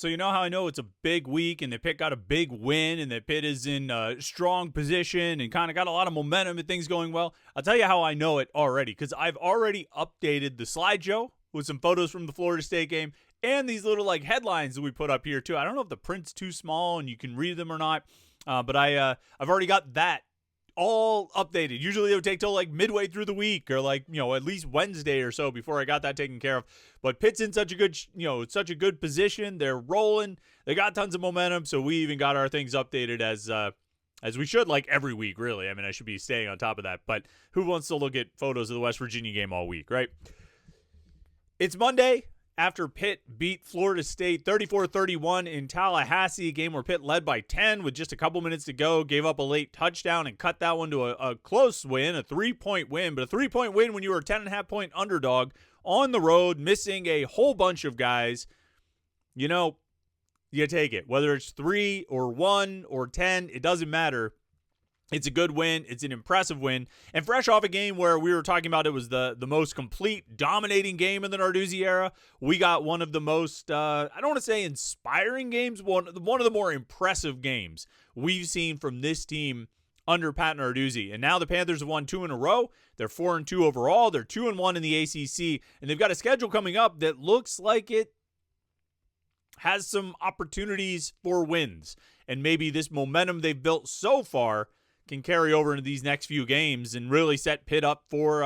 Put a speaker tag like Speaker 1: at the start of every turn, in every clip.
Speaker 1: So you know how I know it's a big week and that Pitt got a big win and that Pitt is in a strong position and kind of got a lot of momentum and things going well? I'll tell you how I know it already, because I've already updated the slideshow with some photos from the Florida State game and these little like headlines that we put up here too. I don't know if the print's too small and you can read them or not, but I've already got that all updated. Usually it would take till like midway through the week or like, at least Wednesday or so before I got that taken care of. But Pitt's in such a good position. They're rolling. They got tons of momentum. So we even got our things updated as we should, like every week, really. I mean, I should be staying on top of that. But who wants to look at photos of the West Virginia game all week, right? It's Monday after Pitt beat Florida State 34-31 in Tallahassee, a game where Pitt led by 10 with just a couple minutes to go, gave up a late touchdown and cut that one to a close win, a 3-point win. But a 3-point win when you were a 10.5-point underdog on the road, missing a whole bunch of guys, you take it. Whether it's 3 or 1 or 10, it doesn't matter. It's a good win. It's an impressive win. And fresh off a game where we were talking about it was the most complete, dominating game in the Narduzzi era, we got one of the most, I don't want to say inspiring games, one of the more impressive games we've seen from this team under Pat Narduzzi. And now the Panthers have won 2 in a row. They're 4-2 overall. They're 2-1 in the ACC. And they've got a schedule coming up that looks like it has some opportunities for wins. And maybe this momentum they've built so far can carry over into these next few games and really set Pitt up for,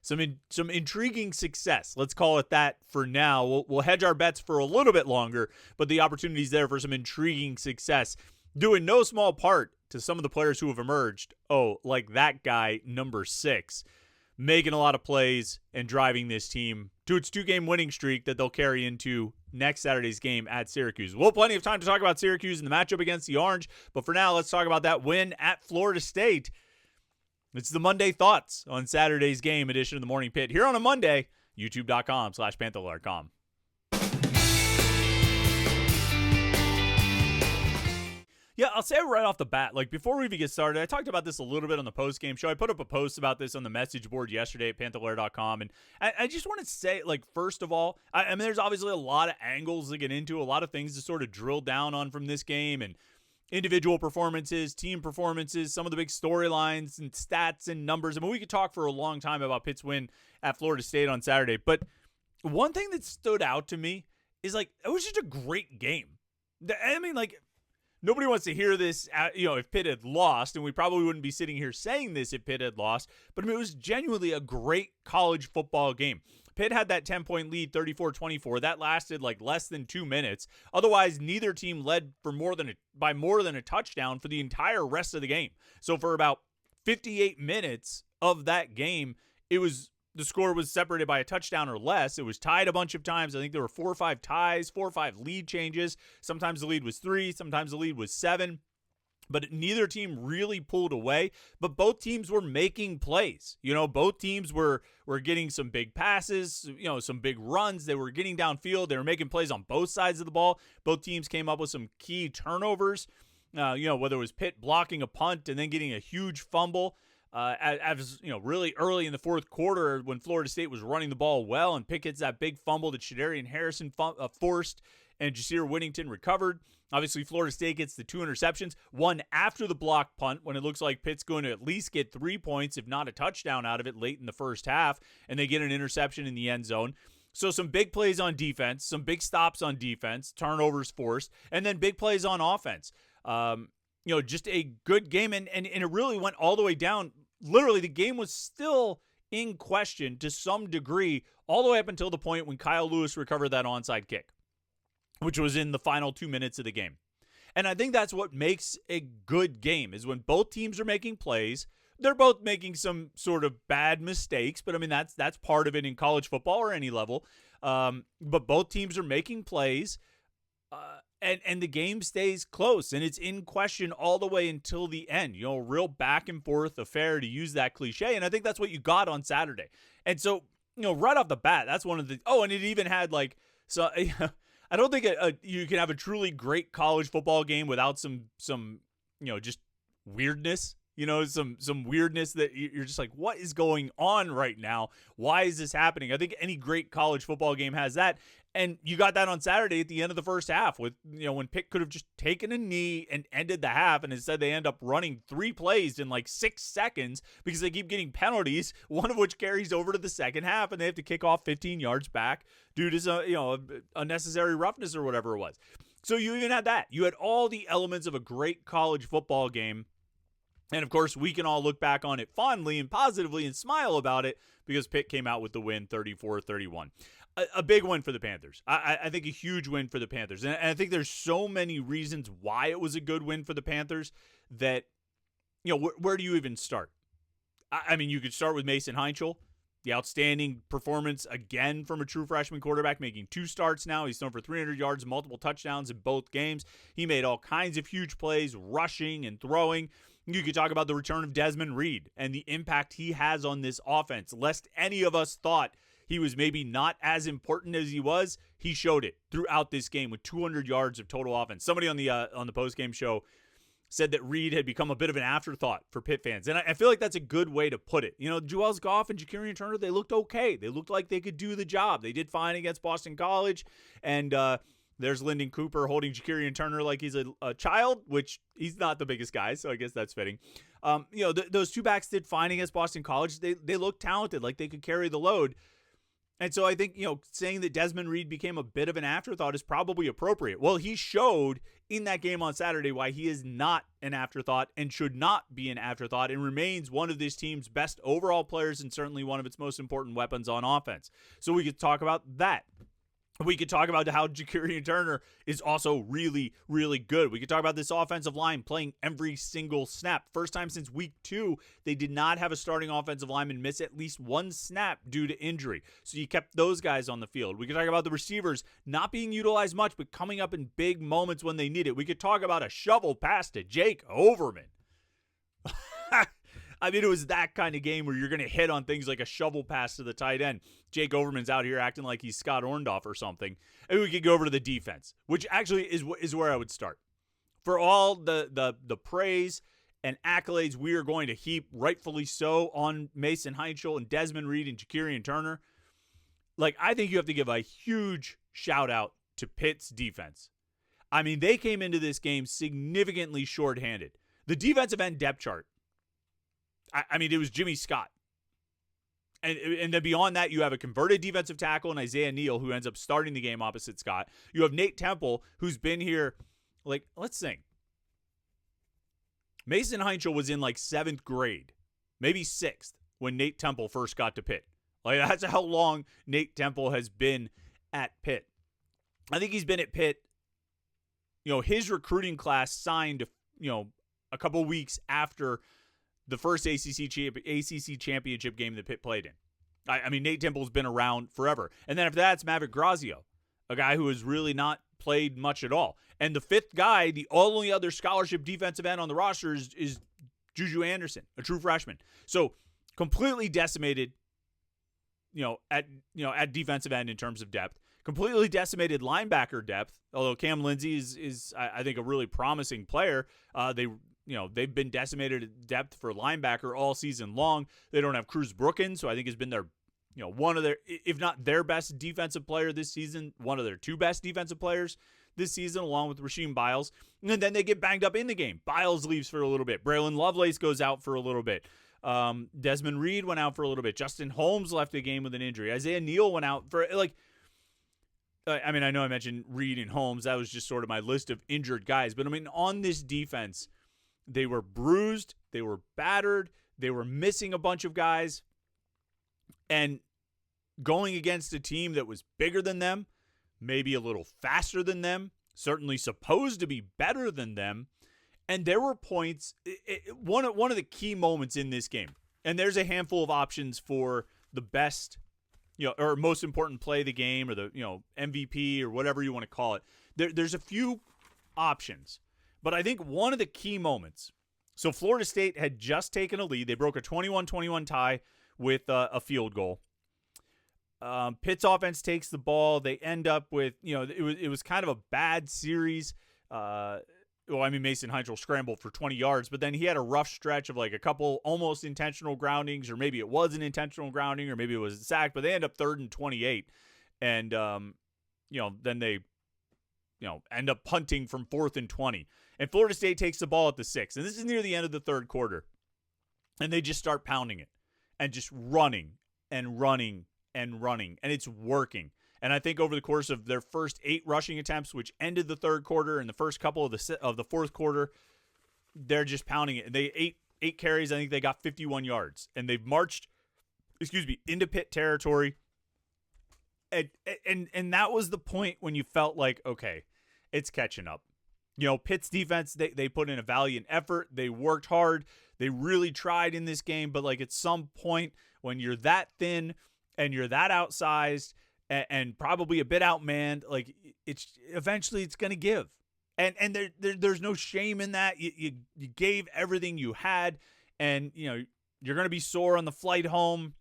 Speaker 1: some intriguing success. Let's call it that for now. We'll hedge our bets for a little bit longer, but the opportunity's there for some intriguing success, due in no small part to some of the players who have emerged. Oh, like that guy, number 6, making a lot of plays and driving this team to its 2-game winning streak that they'll carry into next Saturday's game at Syracuse. We'll have plenty of time to talk about Syracuse and the matchup against the Orange, but for now, let's talk about that win at Florida State. It's the Monday Thoughts on Saturday's game edition of the Morning Pitt here on a Monday, youtube.com/Panther-Lair.com. Yeah, I'll say right off the bat, like before we even get started, I talked about this a little bit on the post-game show. I put up a post about this on the message board yesterday at Panther-Lair.com, and I just want to say, like, first of all, I mean, there's obviously a lot of angles to get into, a lot of things to sort of drill down on from this game, and individual performances, team performances, some of the big storylines and stats and numbers. I mean, we could talk for a long time about Pitt's win at Florida State on Saturday, but one thing that stood out to me is, like, it was just a great game. I mean, like, nobody wants to hear this, if Pitt had lost, and we probably wouldn't be sitting here saying this if Pitt had lost, but I mean, it was genuinely a great college football game. Pitt had that 10-point lead, 34-24. That lasted like less than 2 minutes. Otherwise, neither team led by more than a touchdown for the entire rest of the game. So for about 58 minutes of that game, the score was separated by a touchdown or less. It was tied a bunch of times. I think there were 4 or 5 ties, 4 or 5 lead changes. Sometimes the lead was 3, sometimes the lead was 7. But neither team really pulled away. But both teams were making plays. Both teams were getting some big passes, some big runs. They were getting downfield. They were making plays on both sides of the ball. Both teams came up with some key turnovers. Whether it was Pitt blocking a punt and then getting a huge fumble. Really early in the fourth quarter when Florida State was running the ball well, and Pitt gets that big fumble that Shadarian Harrison forced and Jasir Whittington recovered. Obviously, Florida State gets the 2 interceptions, one after the block punt when it looks like Pitt's going to at least get 3 points, if not a touchdown out of it late in the first half, and they get an interception in the end zone. So some big plays on defense, some big stops on defense, turnovers forced, and then big plays on offense. Just a good game, and it really went all the way down. Literally, the game was still in question to some degree all the way up until the point when Kyle Lewis recovered that onside kick, which was in the final 2 minutes of the game. And I think that's what makes a good game, is when both teams are making plays. They're both making some sort of bad mistakes, but I mean, that's part of it in college football or any level. But both teams are making plays. And the game stays close, and it's in question all the way until the end. Real back and forth affair, to use that cliche, and I think that's what you got on Saturday. And so, right off the bat, that's one of the. Oh, and it even had like so. I don't think you can have a truly great college football game without some just weirdness. Some weirdness that you're just like, what is going on right now? Why is this happening? I think any great college football game has that. And you got that on Saturday at the end of the first half with, when Pitt could have just taken a knee and ended the half, and instead they end up running 3 plays in like 6 seconds because they keep getting penalties, one of which carries over to the second half, and they have to kick off 15 yards back due to unnecessary roughness or whatever it was. So you even had that. You had all the elements of a great college football game. And, of course, we can all look back on it fondly and positively and smile about it because Pitt came out with the win 34-31. A big win for the Panthers. I think a huge win for the Panthers. And I think there's so many reasons why it was a good win for the Panthers that, where do you even start? I mean, you could start with Mason Heinchel. The outstanding performance again from a true freshman quarterback, making 2 starts now. He's thrown for 300 yards, multiple touchdowns in both games. He made all kinds of huge plays, rushing and throwing. You could talk about the return of Desmond Reed and the impact he has on this offense. Lest any of us thought he was maybe not as important as he was, he showed it throughout this game with 200 yards of total offense. Somebody on the post-game show said that Reed had become a bit of an afterthought for Pitt fans. And I feel like that's a good way to put it. Juelz Goff and Ja'Kurian Turner, they looked okay. They looked like they could do the job. They did fine against Boston College. And there's Lyndon Cooper holding Ja'Kurian Turner like he's a child, which he's not the biggest guy, so I guess that's fitting. Those 2 backs did fine against Boston College. They looked talented, like they could carry the load. And so I think, saying that Desmond Reed became a bit of an afterthought is probably appropriate. Well, he showed in that game on Saturday why he is not an afterthought and should not be an afterthought and remains one of this team's best overall players and certainly one of its most important weapons on offense. So we could talk about that. We could talk about how Ja'Kurian Turner is also really, really good. We could talk about this offensive line playing every single snap. First time since week 2, they did not have a starting offensive lineman miss at least 1 snap due to injury. So you kept those guys on the field. We could talk about the receivers not being utilized much, but coming up in big moments when they need it. We could talk about a shovel pass to Jake Overman. I mean, it was that kind of game where you're going to hit on things like a shovel pass to the tight end. Jake Overman's out here acting like he's Scott Orndorff or something. And we could go over to the defense, which actually is where I would start. For all the praise and accolades we are going to heap, rightfully so, on Mason Heinchel and Desmond Reed and Ja'Kurian Turner, I think you have to give a huge shout-out to Pitt's defense. I mean, they came into this game significantly shorthanded. The defensive end depth chart, I mean, it was Jimmy Scott. And then beyond that, you have a converted defensive tackle in Isaiah Neal, who ends up starting the game opposite Scott. You have Nate Temple, who's been here, let's sing. Mason Heinchel was in 7th grade, maybe 6th, when Nate Temple first got to Pitt. That's how long Nate Temple has been at Pitt. I think he's been at Pitt, his recruiting class signed, a couple weeks after the first ACC championship game that Pitt played in. I mean, Nate Temple's been around forever. And then after that, it's Maverick Grazio, a guy who has really not played much at all. And the 5th guy, the only other scholarship defensive end on the roster is Juju Anderson, a true freshman. So completely decimated, at defensive end in terms of depth. Completely decimated linebacker depth, although Cam Lindsey is I think, a really promising player. They've been decimated at depth for linebacker all season long. They don't have Cruz Brookins, who I think has been their, one of their, if not their best defensive player this season, one of their 2 best defensive players this season, along with Rasheem Biles. And then they get banged up in the game. Biles leaves for a little bit. Braylon Lovelace goes out for a little bit. Desmond Reed went out for a little bit. Justin Holmes left the game with an injury. Isaiah Neal went out for, I mean, I know I mentioned Reed and Holmes. That was just sort of my list of injured guys. But, I mean, on this defense, they were bruised, they were battered, they were missing a bunch of guys, and going against a team that was bigger than them, maybe a little faster than them, certainly supposed to be better than them, and there were points, one of the key moments in this game, and there's a handful of options for the best, or most important play of the game, or the, MVP, or whatever you want to call it. There's a few options. But I think one of the key moments, so Florida State had just taken a lead. They broke a 21-21 tie with a field goal. Pitt's offense takes the ball. They end up with, it was kind of a bad series. Mason Heinchel scrambled for 20 yards, but then he had a rough stretch of a couple almost intentional groundings, or maybe it was an intentional grounding, or maybe it was a sack, but they end up 3rd and 28. And, then they, end up punting from 4th and 20. And Florida State takes the ball at the 6. And this is near the end of the third quarter. And they just start pounding it and just running and running and running. And it's working. And I think over the course of their first 8 rushing attempts, which ended the third quarter and the first couple of the fourth quarter, they're just pounding it. And they eight carries. I think they got 51 yards. And they've marched, into Pitt territory. And that was the point when you felt like, okay, it's catching up. Pitt's defense, they put in a valiant effort. They worked hard. They really tried in this game. But, at some point when you're that thin and you're that outsized and probably a bit outmanned, eventually it's going to give. And there's no shame in that. You gave everything you had. And, you're going to be sore on the flight home.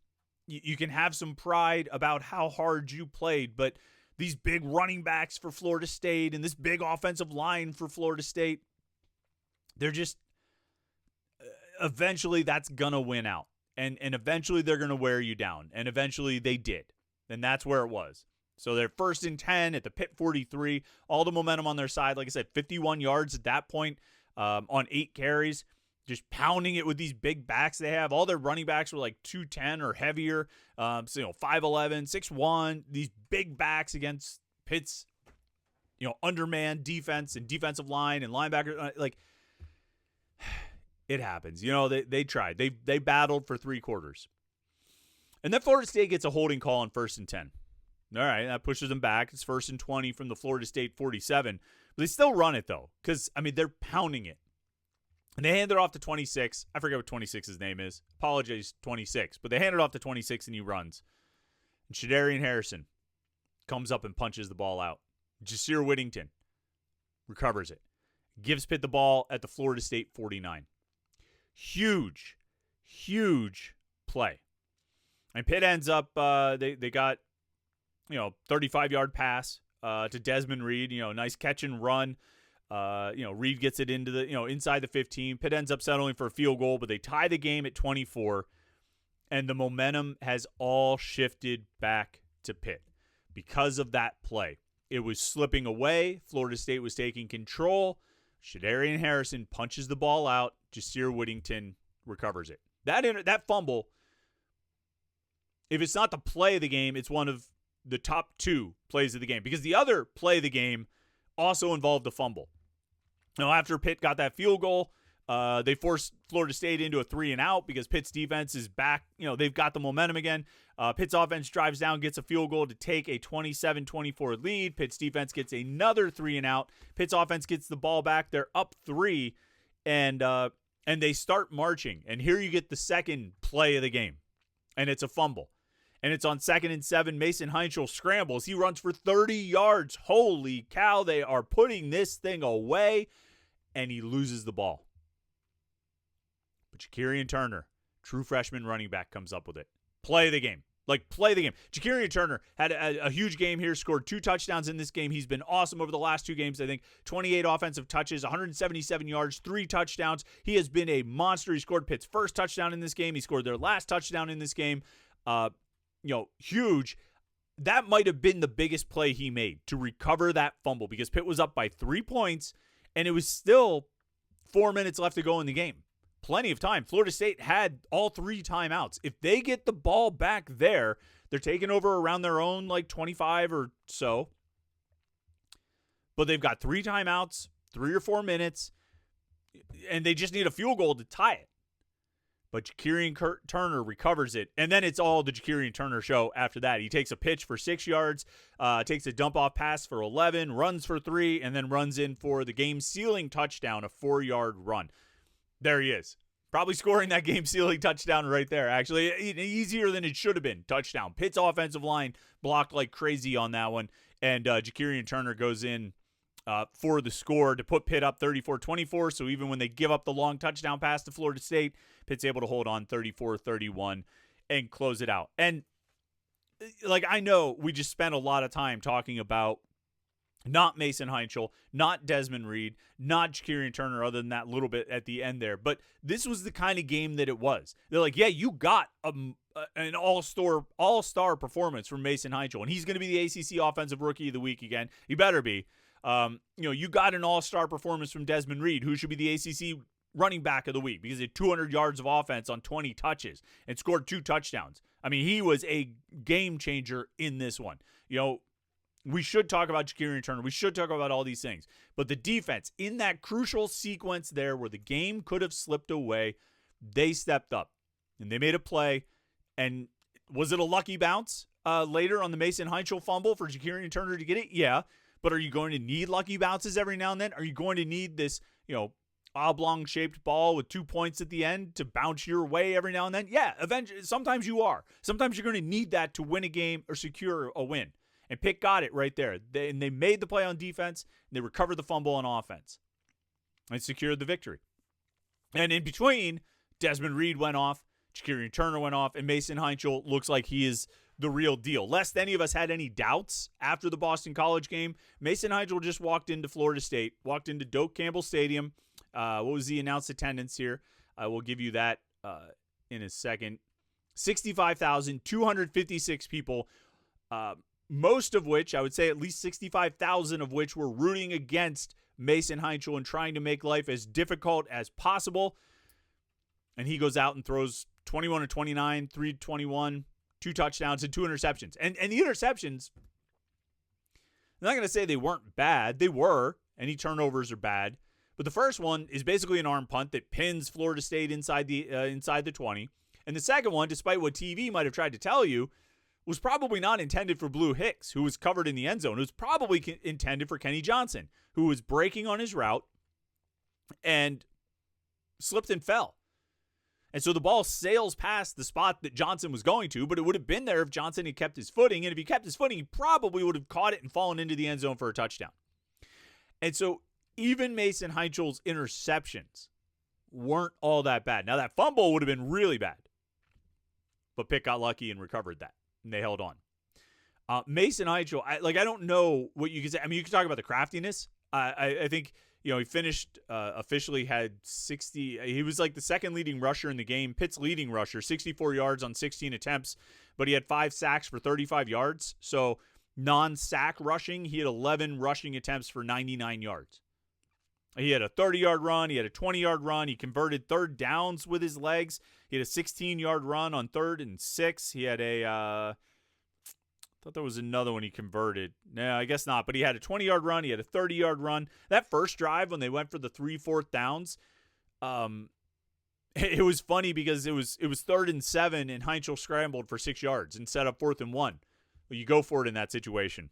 Speaker 1: You can have some pride about how hard you played, but these big running backs for Florida State and this big offensive line for Florida State, they're just eventually that's going to win out. And eventually they're going to wear you down. And eventually they did. And that's where it was. So they're 1st and 10 at the Pitt 43. All the momentum on their side. Like I said, 51 yards at that point on 8 carries. Just pounding it with these big backs they have. All their running backs were 210 or heavier. 5'11", 6'1", these big backs against Pitt's, undermanned defense and defensive line and linebacker. It happens. They tried. They battled for 3 quarters. And then Florida State gets a holding call on 1st and 10. All right, that pushes them back. It's 1st and 20 from the Florida State 47. But they still run it, though, because, they're pounding it. And they hand it off to 26. I forget what 26's name is. Apologize, 26. But they hand it off to 26, and he runs. And Shadarian Harrison comes up and punches the ball out. Jasir Whittington recovers it. Gives Pitt the ball at the Florida State 49. Huge, huge play. And Pitt ends up, they got, 35-yard pass to Desmond Reed. Nice catch and run. Reed gets it into the, inside the 15. Pitt ends up settling for a field goal, but they tie the game at 24. And the momentum has all shifted back to Pitt because of that play. It was slipping away. Florida State was taking control. Shadarian Harrison punches the ball out. Jasir Whittington recovers it. That fumble, if it's not the play of the game, it's one of the top 2 plays of the game. Because the other play of the game also involved a fumble. Now, after Pitt got that field goal, they forced Florida State into a 3-and-out because Pitt's defense is back. They've got the momentum again. Pitt's offense drives down, gets a field goal to take a 27-24 lead. Pitt's defense gets another 3-and-out. Pitt's offense gets the ball back. They're up 3, and they start marching. And here you get the second play of the game, and it's a fumble. And it's on 2nd and 7. Mason Heinschel scrambles. He runs for 30 yards. Holy cow, they are putting this thing away. And he loses the ball. But Jakirian Turner, true freshman running back, comes up with it. Play the game. Play the game. Jakirian Turner had a huge game here, scored 2 touchdowns in this game. He's been awesome over the last 2 games, I think. 28 offensive touches, 177 yards, 3 touchdowns. He has been a monster. He scored Pitt's first touchdown in this game. He scored their last touchdown in this game. Huge. That might have been the biggest play he made to recover that fumble because Pitt was up by 3 points and it was still 4 minutes left to go in the game. Plenty of time. Florida State had all 3 timeouts. If they get the ball back there, they're taking over around their own 25 or so. But they've got 3 timeouts, 3 or 4 minutes, and they just need a field goal to tie it. But Jakirian Turner recovers it, and then it's all the Jakirian Turner show after that. He takes a pitch for 6 yards, takes a dump-off pass for 11, runs for 3, and then runs in for the game-sealing touchdown, a 4-yard run. There he is. Probably scoring that game-sealing touchdown right there, actually. Easier than it should have been. Touchdown. Pitt's offensive line blocked like crazy on that one, and Jakirian Turner goes in for the score to put Pitt up 34-24. So even when they give up the long touchdown pass to Florida State, Pitt's able to hold on 34-31 and close it out. And I know we just spent a lot of time talking about Not Mason Heinchel, not Desmond Reed, not Shakarian Turner, other than that little bit at the end there. But this was the kind of game that it was. They're like, yeah, you got an all-star performance from Mason Heinchel, and he's going to be the ACC Offensive Rookie of the Week again. He better be. You got an all-star performance from Desmond Reed, who should be the ACC Running Back of the Week because he had 200 yards of offense on 20 touches and scored 2 touchdowns. I mean, he was a game changer in this one. We should talk about Shakarian Turner. We should talk about all these things. But the defense, in that crucial sequence there where the game could have slipped away, they stepped up. And they made a play. And was it a lucky bounce later on the Mason Heinchel fumble for Shakarian Turner to get it? Yeah. But are you going to need lucky bounces every now and then? Are you going to need this, oblong-shaped ball with 2 points at the end to bounce your way every now and then? Yeah, eventually. Sometimes you are. Sometimes you're going to need that to win a game or secure a win. And Pitt got it right there. They made the play on defense, and they recovered the fumble on offense and secured the victory. And in between, Desmond Reed went off, Shakarian Turner went off, and Mason Heinchel looks like he is the real deal. Lest any of us had any doubts after the Boston College game, Mason Heinchel just walked into Florida State, walked into Doak Campbell Stadium. What was the announced attendance here? I will give you that in a second. 65,256 people. Most of which, I would say at least 65,000 of which were rooting against Mason Heinchel and trying to make life as difficult as possible. And he goes out and throws 21 of 29, 321, 2 touchdowns, and 2 interceptions. And the interceptions, I'm not going to say they weren't bad. They were. Any turnovers are bad. But the first one is basically an arm punt that pins Florida State inside the 20. And the second one, despite what TV might have tried to tell you, was probably not intended for Blue Hicks, who was covered in the end zone. It was probably intended for Kenny Johnson, who was breaking on his route and slipped and fell. And so the ball sails past the spot that Johnson was going to, but it would have been there if Johnson had kept his footing. And if he kept his footing, he probably would have caught it and fallen into the end zone for a touchdown. And so even Mason Heinchel's interceptions weren't all that bad. Now, that fumble would have been really bad, but Pitt got lucky and recovered that. And they held on. Mason Heinchel, I don't know what you can say. I mean, you can talk about the craftiness. I think, he finished officially had 60. He was like the second leading rusher in the game. Pitt's leading rusher, 64 yards on 16 attempts, but he had 5 sacks for 35 yards. So non-sack rushing, he had 11 rushing attempts for 99 yards. He had a 30-yard run. He had a 20-yard run. He converted third downs with his legs. He had a 16-yard run on 3rd and 6. He had I thought there was another one he converted. No, I guess not. But he had a 20-yard run. He had a 30-yard run. That first drive when they went for the 3/4 downs, it was funny because it was 3rd and 7, and Heinchel scrambled for 6 yards and set up 4th and 1. Well, you go for it in that situation.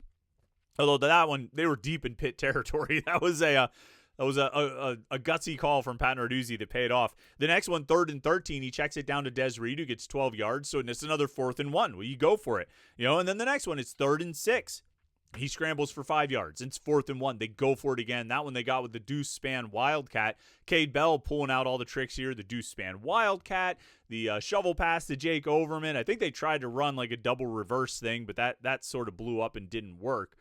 Speaker 1: Although that one, they were deep in Pitt territory. That was a gutsy call from Pat Narduzzi that paid off. The next one, 3rd and 13, he checks it down to Des Reed, who gets 12 yards. So it's another 4th and 1. Well, you go for it. And then the next one, it's 3rd and 6. He scrambles for 5 yards. It's 4th and 1. They go for it again. That one they got with the deuce span wildcat. Cade Bell pulling out all the tricks here. The deuce span wildcat, the shovel pass to Jake Overman. I think they tried to run like a double reverse thing, but that sort of blew up and didn't work.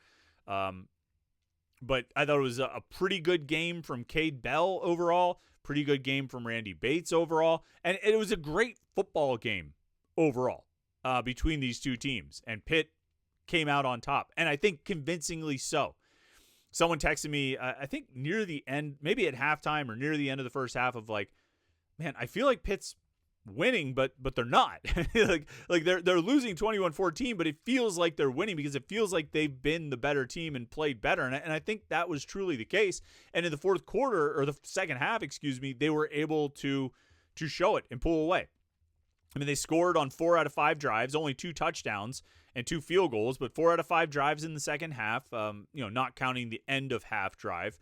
Speaker 1: But I thought it was a pretty good game from Cade Bell overall, pretty good game from Randy Bates overall, and it was a great football game overall between these two teams. And Pitt came out on top, and I think convincingly so. Someone texted me, I think near the end, maybe at halftime or near the end of the first half, of like, man, I feel like Pitt's winning, but they're not. like they're losing 21-14, but it feels like they're winning because it feels like they've been the better team and played better. And I think that was truly the case. And in the fourth quarter, or the second half, they were able to show it and pull away. I mean, they scored on 4 out of 5 drives, only 2 touchdowns and 2 field goals, but 4 out of 5 drives in the second half, not counting the end of half drive.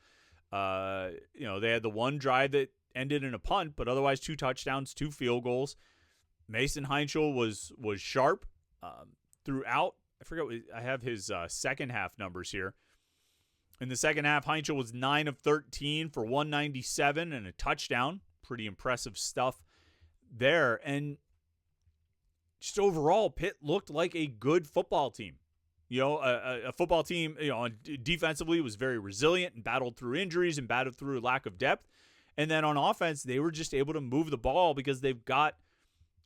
Speaker 1: They had the one drive that ended in a punt, but otherwise 2 touchdowns, 2 field goals. Mason Heinchel was sharp throughout. I forget I have his second half numbers here. In the second half, Heinchel was 9 of 13 for 197 and a touchdown. Pretty impressive stuff there. And just overall, Pitt looked like a good football team. A football team, defensively was very resilient and battled through injuries and battled through lack of depth. And then on offense, they were just able to move the ball because they've got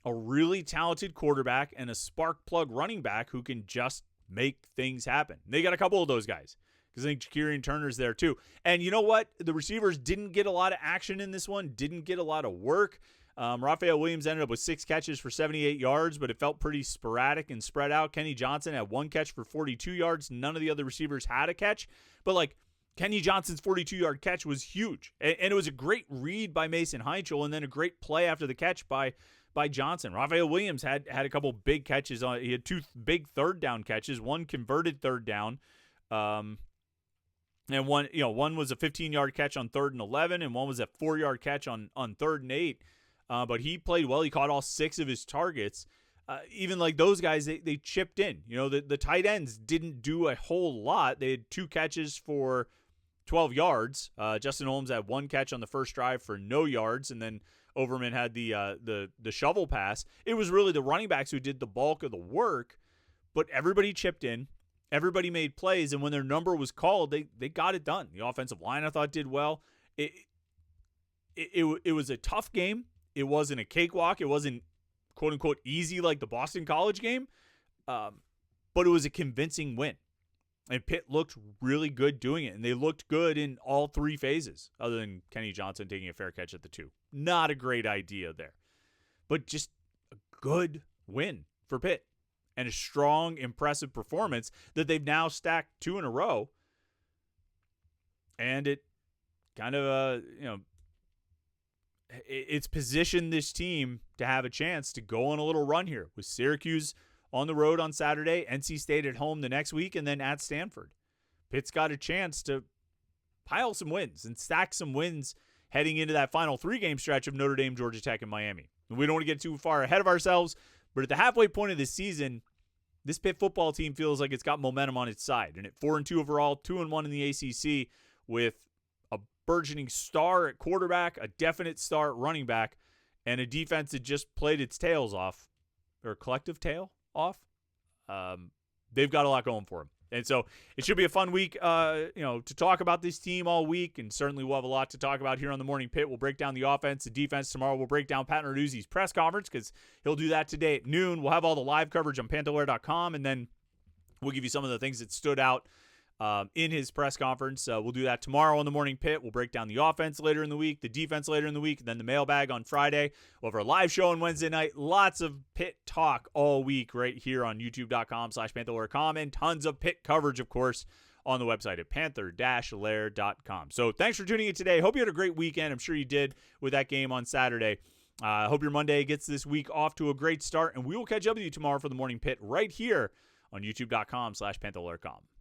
Speaker 1: a really talented quarterback and a spark plug running back who can just make things happen. They got a couple of those guys because I think Shakarian Turner's there too. And you know what? The receivers didn't get a lot of action in this one, didn't get a lot of work. Raphael Williams ended up with 6 catches for 78 yards, but it felt pretty sporadic and spread out. Kenny Johnson had 1 catch for 42 yards. None of the other receivers had a catch. But, Kenny Johnson's 42-yard catch was huge. And it was a great read by Mason Heinchel and then a great play after the catch by Johnson. Raphael Williams had a couple big catches. He had 2 big third down catches, 1 converted third down. And one was a 15-yard catch on 3rd and 11, and one was a 4-yard catch on 3rd and 8. But he played well. He caught all 6 of his targets. Even those guys, they chipped in. The tight ends didn't do a whole lot. They had 2 catches for 12 yards. Justin Holmes had 1 catch on the first drive for no yards, and then Overman had the shovel pass. It was really the running backs who did the bulk of the work, but everybody chipped in. Everybody made plays, and when their number was called, they got it done. The offensive line, I thought, did well. It was a tough game. It wasn't a cakewalk. It wasn't, quote-unquote, easy like the Boston College game, but it was a convincing win. And Pitt looked really good doing it, and they looked good in all 3 phases, other than Kenny Johnson taking a fair catch at the 2. Not a great idea there, but just a good win for Pitt and a strong, impressive performance that they've now stacked 2 in a row, and it kind of, it's positioned this team to have a chance to go on a little run here with Syracuse on the road on Saturday, NC State at home the next week, and then at Stanford. Pitt's got a chance to pile some wins and stack some wins heading into that final 3-game stretch of Notre Dame, Georgia Tech, and Miami. And we don't want to get too far ahead of ourselves, but at the halfway point of this season, this Pitt football team feels like it's got momentum on its side. And at 4-2 overall, 2-1 in the ACC with a burgeoning star at quarterback, a definite star at running back, and a defense that just played its tails off, or collective tail off. They've got a lot going for them. And so it should be a fun week, to talk about this team all week, and certainly we'll have a lot to talk about here on the Morning Pit. We'll break down the offense, the defense. Tomorrow we'll break down Pat Narduzzi's press conference because he'll do that today at noon. We'll have all the live coverage on Panther-Lair.com, and then we'll give you some of the things that stood out in his press conference. We'll do that tomorrow on the Morning Pit. We'll break down the offense later in the week, the defense later in the week, and then the mailbag on Friday. We'll have our live show on Wednesday night. Lots of Pitt talk all week right here on youtube.com/Panther-Lair.com, and tons of Pitt coverage, of course, on the website at Panther-Lair.com. So thanks for tuning in today. Hope you had a great weekend. I'm sure you did with that game on Saturday. I hope your Monday gets this week off to a great start, and we will catch up with you tomorrow for the Morning Pit right here on youtube.com/Panther-Lair.com.